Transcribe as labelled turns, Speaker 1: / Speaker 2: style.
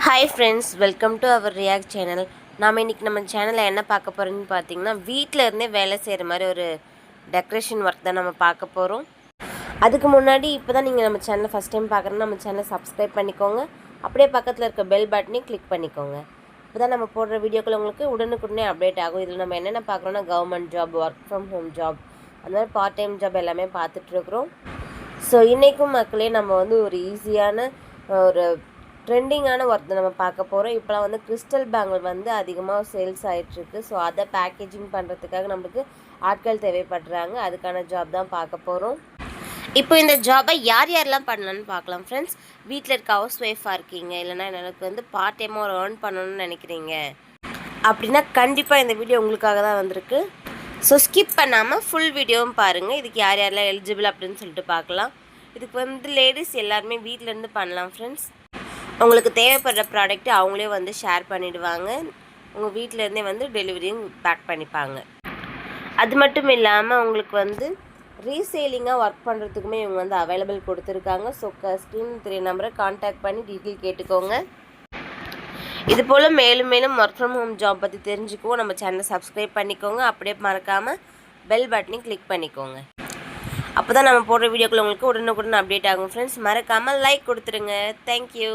Speaker 1: Hi ஃப்ரெண்ட்ஸ், welcome to our react channel. நாம் இன்றைக்கி நம்ம சேனலில் என்ன பார்க்க போகிறோம்னு பார்த்தீங்கன்னா, வீட்டில் இருந்தே வேலை செய்கிற மாதிரி ஒரு டெக்கரேஷன் ஒர்க் தான் நம்ம பார்க்க போகிறோம். அதுக்கு முன்னாடி இப்போ தான் நீங்கள் நம்ம சேனலை ஃபஸ்ட் டைம் பார்க்குறோன்னா நம்ம சேனலை சப்ஸ்கிரைப் பண்ணிக்கோங்க. அப்படியே பக்கத்தில் இருக்க பெல் பட்டனையும் கிளிக் பண்ணிக்கோங்க. இப்போ தான் நம்ம போடுற வீடியோக்கள் உங்களுக்கு உடனுக்குடனே அப்டேட் ஆகும். இதில் நம்ம என்னென்ன பார்க்குறோன்னா, government job, work from home job, அந்த மாதிரி பார்ட் டைம் ஜாப் எல்லாமே பார்த்துட்ருக்குறோம். ஸோ இன்றைக்கும் மக்களே நம்ம ஒரு ஈஸியான ஒரு ட்ரெண்டிங்கான ஒர்க் நம்ம பார்க்க போகிறோம். இப்போலாம் கிறிஸ்டல் பேங்கிள் அதிகமாக சேல்ஸ் ஆகிட்டுருக்கு. ஸோ அதை பேக்கேஜிங் பண்ணுறதுக்காக நம்மளுக்கு ஆட்கள் தேவைப்படுறாங்க. அதுக்கான ஜாப் தான் பார்க்க போகிறோம். இப்போ இந்த ஜாபை யார் யாரெல்லாம் பண்ணலான்னு பார்க்கலாம் ஃப்ரெண்ட்ஸ். வீட்டில் இருக்க ஹவுஸ் ஒய்ஃபாக இருக்கீங்க, இல்லைனா எனக்கு பார்ட் டைமாக ஒரு ஏர்ன் பண்ணணும்னு நினைக்கிறீங்க அப்படின்னா கண்டிப்பாக இந்த வீடியோ உங்களுக்காக தான் வந்திருக்கு. ஸோ ஸ்கிப் பண்ணாமல் ஃபுல் வீடியோவும் பாருங்கள். இதுக்கு யார் யாரெல்லாம் எலிஜிபிள் அப்படின்னு சொல்லிட்டு பார்க்கலாம். இதுக்கு லேடிஸ் எல்லாருமே வீட்டிலேருந்து பண்ணலாம் ஃப்ரெண்ட்ஸ். உங்களுக்கு தேவைப்படுற ப்ராடக்ட்டு அவங்களே ஷேர் பண்ணிவிடுவாங்க. உங்கள் வீட்டிலேருந்தே டெலிவரியும் பேக் பண்ணிப்பாங்க. அது மட்டும் இல்லாமல் உங்களுக்கு ரீசேலிங்காக ஒர்க் பண்ணுறதுக்குமே இவங்க அவைலபிள் கொடுத்துருக்காங்க. ஸோ ஸ்க்ரீன் 3 நம்பரை கான்டாக்ட் பண்ணி டீட்டெயில் கேட்டுக்கோங்க. இது போல் மேலும் மேலும் ஒர்க் ஃப்ரம் ஹோம் ஜாப் பற்றி தெரிஞ்சுக்குவோம். நம்ம சேனலை சப்ஸ்கிரைப் பண்ணிக்கோங்க. அப்படியே மறக்காமல் பெல் பட்டனையும் கிளிக் பண்ணிக்கோங்க. அப்போ தான் நம்ம போடுற வீடியோக்கள் உங்களுக்கு உடனுக்குடன் அப்டேட் ஆகும் ஃப்ரெண்ட்ஸ். மறக்காமல் லைக் கொடுத்துருங்க. தேங்க்யூ.